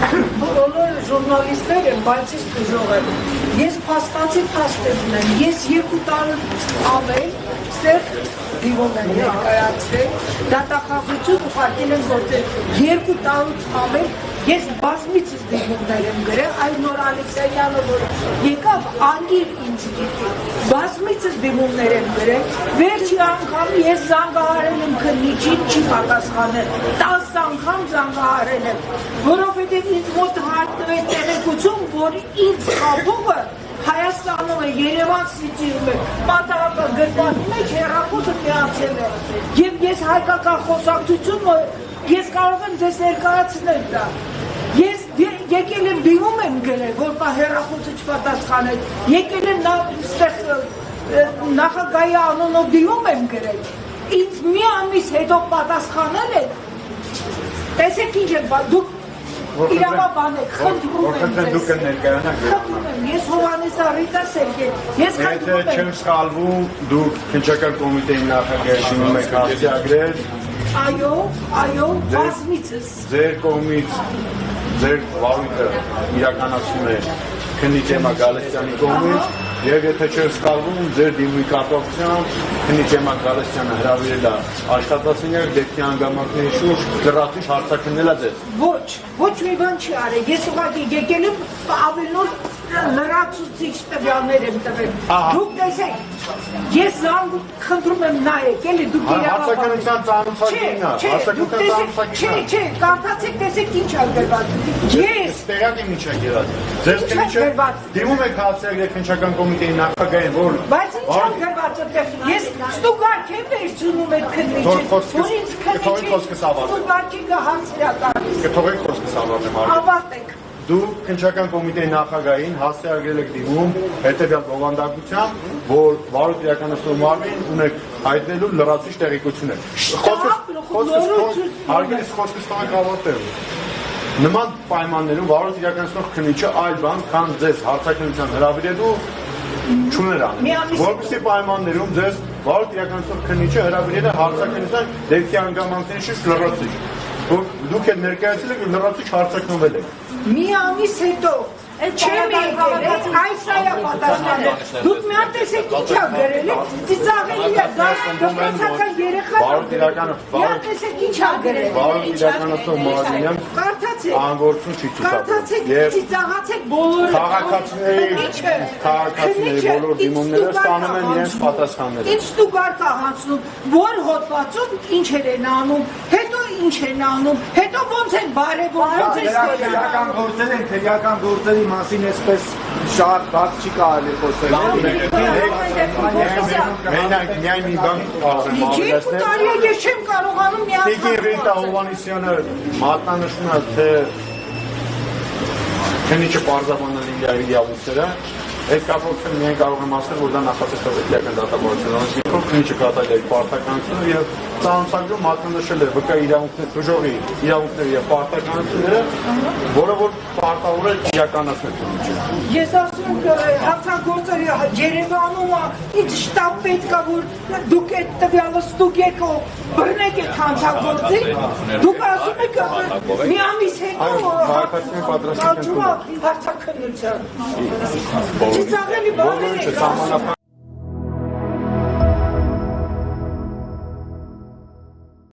բոլոր ժուրնալիստները բացից դժող են։ Ես փաստացի փաստեր ունեմ։ Ես 2 տարի ավել ստեղ դիվոն եմ ներկայացրել, դատախազություն ուղարկել եմ գործել 2 տարուց ավել, ես բազմիցս դիվոններ եմ գրել, այլ նոր Ալեքսեյանը, որ եկավ անգիր ինձ գիտի, բազմիցս դիվոններ եմ գրել, վերջի անգամ ես զանգահարել եմ քննիչին, չի պատասխանել, 10 անգամ զանգահարել եմ, որովհետև ինձ մոտ հարտնվեց տեղեկություն, որ ինձ խաբողը Հայաստանում է, Երևան Սիթիում է, պատահական գրպանի մեջ հեռախոսը միացել է և ես հայկական խոսակցություն ես կարող եմ ձեզ ներկայացնել դա ես եկել եմ դիմում եմ գրել, որ հեռախոսը չպատասխանել եկել եմ նախագահի անունով դիմում եմ գրել ինձ մի ամիս հետո պատասխանել է տեսեք ինչ է դուք իրավաբան եք, խնդրում եմ ձեզ, ես Հովհաննես Ռիտա Սերգեյ, ես խնդրում եմ Եթե չեմ սխալվում, դուք քննչական կոմիտեի նախագահի դիմում եք հաստիագրել Այո, բազմիցս Ձեր կողմից, ձեր վարույթը իրականացում է քննիչ Էմմա Գալստյանի կողմից և եթե չեմ սխալվում, ձեր դիմումի կապակցությամբ քննիչ Էմմա Գալստյանը հրավիրել է աշխատասենյակ դեպքի հանգամանքների շուրջ լրացուցիչ հարցաքննել է ձեզ։ Ոչ մի բան չի արել, ես ուղղակի եկել եմ ավելնոր լրացուցիչ տվյալներ եմ տվել։ Դուք տեսեք, ես զանգ խնդրում եմ նայեք, էլի դուք Հարցաքննության ծանոթակինն է, Չէ, կարդացեք, տեսեք ինչ ա գրված։ Ես տեղյակ եմ ինչ ա գրված։ Ձեզ քննիչը դիմում եք հաստիագրել քննչական կոմիտեի նախագահին, որ բայց ինչ ա գրված այդտեղ։ Ես ստուգարք եմ վերցնում այդ քննիչը, որ ինձ քննիչը ստուգարքի հարցերական։ Կթողեք խոսքս ավարտեք։ Դուք քննչական կոմիտեի նախագահին հաստիագրել եք դիմում հետևյալ բովանդակությամբ, որ վարույթ իրականացնող մարմին ունեք հայտնելու լրացուցիչ տեղեկություններ։ Հարգելի խոսքս թողեք ավարտել։ Նման պայմաններում վարույթ իրականացնող քննիչը այլ բան, քան ձեզ հարցաքննության հրավիրելու չուներ անել։ Որպեսզի պայմաններում ձեզ վարույթ իրականացնող քննիչը հրավիրել է հարցաքննության դեպքի հանգամանքների շուրջ լրացուցիչ։ Դուք եք ներկայացել եք լրացուցիչ հարցաքննվել եք։ Մի ամիս հետո չեմ եկել, այս այա պատասխանը, դուք մի հատ տեսեք ինչ ա գրել եք, ծիծաղելի է, դպրոցական երեխա, մի հատ տեսեք ինչ ա գրել, վարույթ իրականացնող մարմինը անգործություն չի ցուցաբերում, եւ ծիծաղացեք բոլորը, քաղաքացիների բոլոր դիմումները ստանում են իրենց պատասխանները։ Ինչ ստուգարք ա հանձնում, որ հոդվածում ինչեր են անում, հետո ինչ են անում, հետո ոնց են բարևում, ոնց են Իրական գործեր են, թեգական գործերի մասին այսպես շատ բաց չի կարելի խոսել։ Մենակ միայն մի բան կարող եմ ավելացնել։ Տարի է ես չեմ կարողանում միացնել։ Տիկին Ռիտա Հովհաննիսյանը մատնանշում է, թե քննիչը պարզաբանել իր իրավունքները։ Այդ կապակցությամբ միայն կարող եմ ասել, որ դա նախատեսված է քրեական դատավորությունից։ Երկրորդ քննիչը կատարել է պարտականությունը եւ ծանոթագրում մատնանշել է ՎԿ իրավունքների բուժողի իրավունքները եւ պարտականությունները, որը որ պարտավոր է իրականացնել քննիչը։ Ես ասում եմ, հանցագործը Երևանում է, ինձ շտաբ պետք է, որ դուք այդ տվյալը ստուգեք ու բռնեք այդ հանցագործին, դուք ասում եք, մի ամիս հետո պատրաստական հարցաքննության։ Ծիծաղելի բաներ եք ասում։